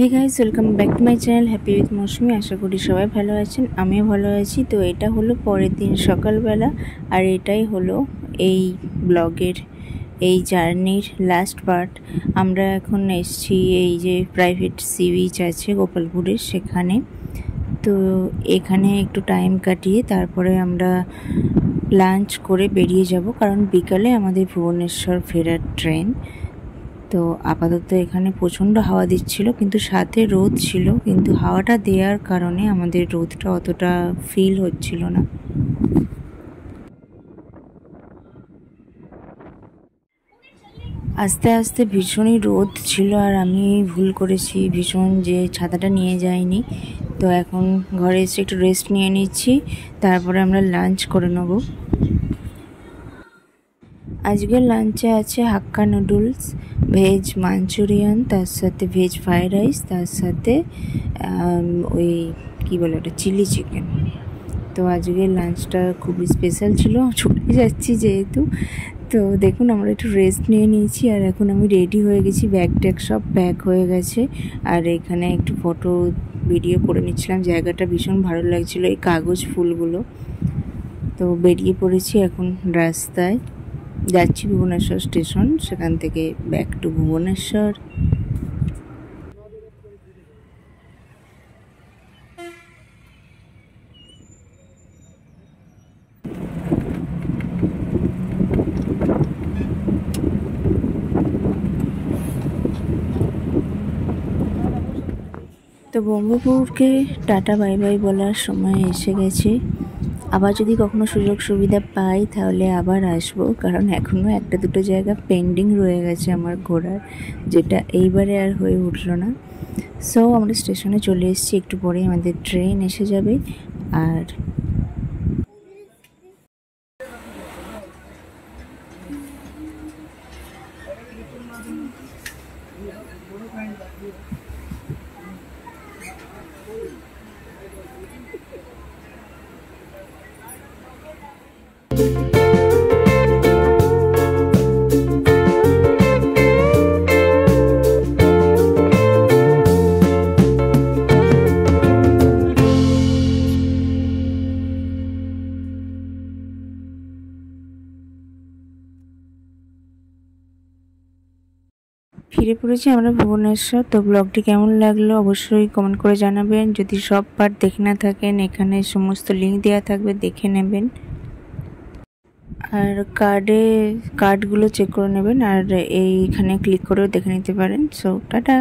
Hey guys, welcome back to my channel happy with Mousumi. আশা করি সবাই ভালো আছেন, আমিও ভালো আছি। তো এটা হলো পরের দিন সকালবেলা, আর এটাই হলো এই ব্লগের এই জার্নির লাস্ট পার্ট। আমরা এখন এসেছি এই যে প্রাইভেট সি বিচ আছে গোপালপুরের, সেখানে। তো এখানে একটু টাইম কাটিয়ে তারপরে আমরা লাঞ্চ করে বেরিয়ে যাব, কারণ বিকালে আমাদের ভুবনেশ্বর ফেরার ট্রেন। তো আপাতত এখানে প্রচণ্ড হাওয়া দিচ্ছিল, কিন্তু সাথে রোদ ছিল, কিন্তু হাওয়াটা দেওয়ার কারণে আমাদের রোদটা অতটা ফিল হচ্ছিল না। আস্তে আস্তে ভীষণই রোদ ছিল, আর আমি ভুল করেছি ভীষণ যে ছাতাটা নিয়ে যাইনি। তো এখন ঘরে এসে একটু রেস্ট নিয়ে নিচ্ছি, তারপরে আমরা লাঞ্চ করে নেব। আজকের লাঞ্চে আছে হাক্কা নুডলস, ভেজ মাঞ্চুরিয়ান, তার সাথে ভেজ ফ্রাইড রাইস, তার সাথে ওই কী বলে ওটা, চিলি চিকেন। তো আজকের লাঞ্চটা খুবই স্পেশাল ছিল, ছুটে যাচ্ছি যেহেতু। তো দেখুন, আমরা একটু রেস্ট নিয়ে নিয়েছি, আর এখন আমি রেডি হয়ে গেছি, ব্যাগ ট্যাগ সব প্যাক হয়ে গেছে। আর এখানে একটু ফটো ভিডিও করে নিচ্ছিলাম, জায়গাটা ভীষণ ভালো লাগছিলো, এই কাগজ ফুলগুলো। তো বেরিয়ে পড়েছি এখন রাস্তায়, যাচ্ছি ভুবনেশ্বর স্টেশন, সেখান থেকে ব্যাক টু ভুবনেশ্বর। তো ব্রহ্মপুরকে টাটা বাই বাই বলার সময় এসে গেছে। আবার যদি কখনো সুযোগ সুবিধা পাই তাহলে আবার আসবো, কারণ এখনও একটা দুটো জায়গা পেন্ডিং রয়ে গেছে আমার ঘোরার, যেটা এইবারে আর হয়ে উঠলো না। সো আমরা স্টেশনে চলে এসেছি, একটু পরেই আমাদের ট্রেন এসে যাবে। আর ফিরে পড়েছি আমরা ভুবনেশ্বর। তো ব্লগটি কেমন লাগলো অবশ্যই কমেন্ট করে জানাবেন। যদি সব পার্ট দেখে না থাকেন, এখানে সমস্ত লিঙ্ক দেওয়া থাকবে, দেখে নেবেন। আর কার্ডগুলো চেক করে নেবেন, আর এইখানে ক্লিক করেও দেখে নিতে পারেন। So tata.